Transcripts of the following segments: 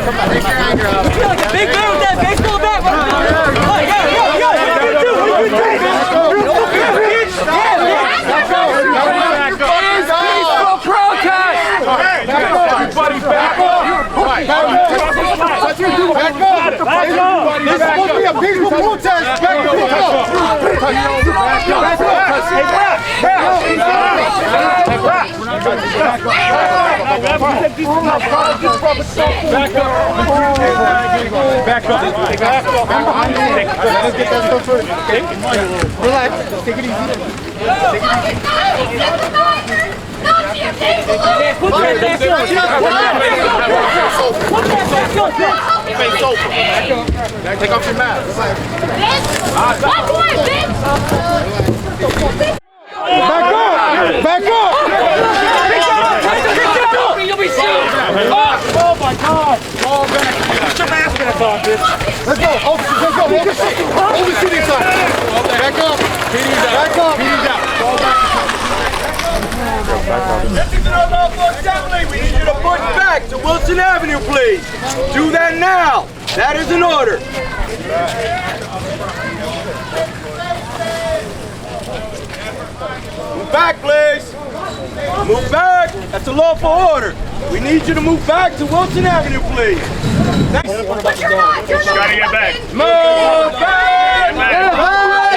Take your anger out. Big man with that baseball bat. What This is supposed to be a peaceful protest. Back up. Relax. Take it easy. Take off your mask. What boy, bitch? Back up! You'll be safe. Oh my God! Fall back. Put your mask in, bitch. Let's go. Hold the seat. Hold the seat inside. Back up. Back up. Fall back. This is an unlawful assembly. We need you to push back to Wilson Avenue, please. Do that now. That is an order. Move back, please. Move back. That's a lawful order. We need you to move back to Wilson Avenue, please. But you're not. You're not. Gotta get back. Move back.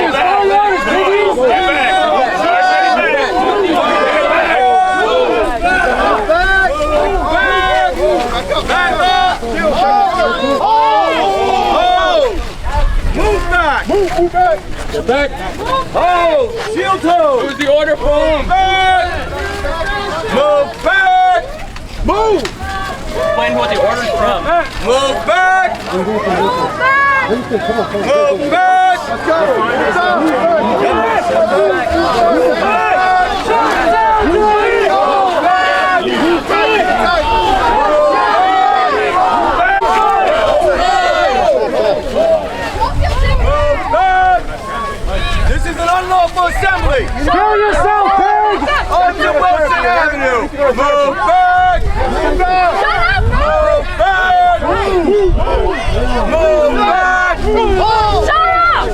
Move back. Get back. Hold. Shield toe. Who's the order for him? Back. Move back. Move. Explain what the order's from. Move back. Move back. Move back. Let's go. This is an unlawful assembly. Kill yourself, pig! On to Wilson Avenue. Move back. Move back. Move back. Move back. Shut up!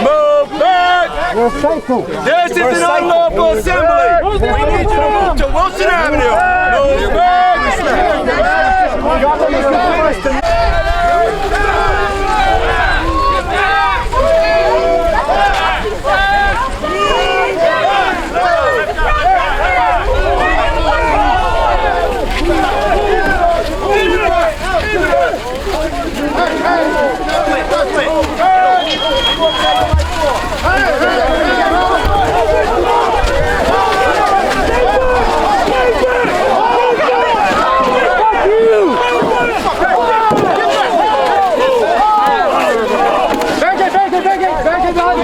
Move back. Move back. This is an unlawful assembly. We need you to move to Wilson Avenue. Move back. Good job.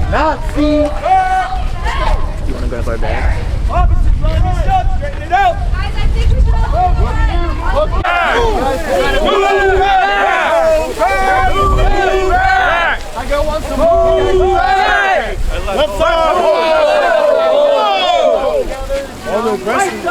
Nazi! You want to grab our bag? Officers, run this up, straighten it out. Guys, I think we should all Move back! Move back! Move back! I got one to move back! Left side! All the aggressive.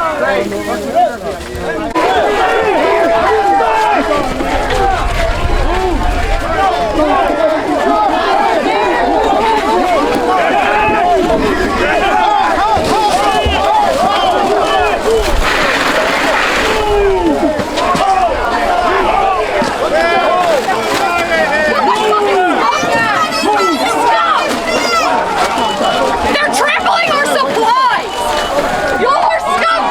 They're trampling our supplies! Y'all are scum!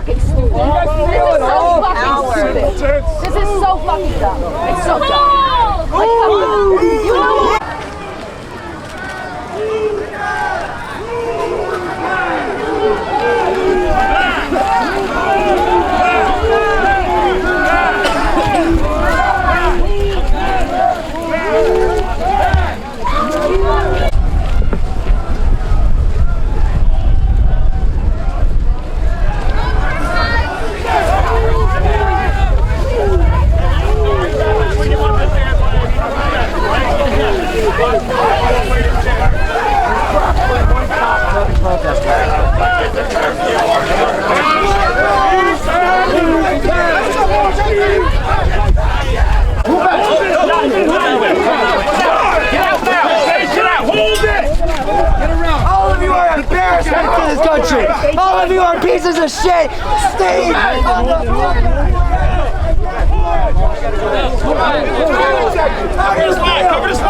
fucking stupid. This is so fucking stupid. This is so fucking dumb. It's so dumb. Like, you know. All of you are embarrassment to this country. All of you are pieces of shit. Stay on the floor. Cover the spot.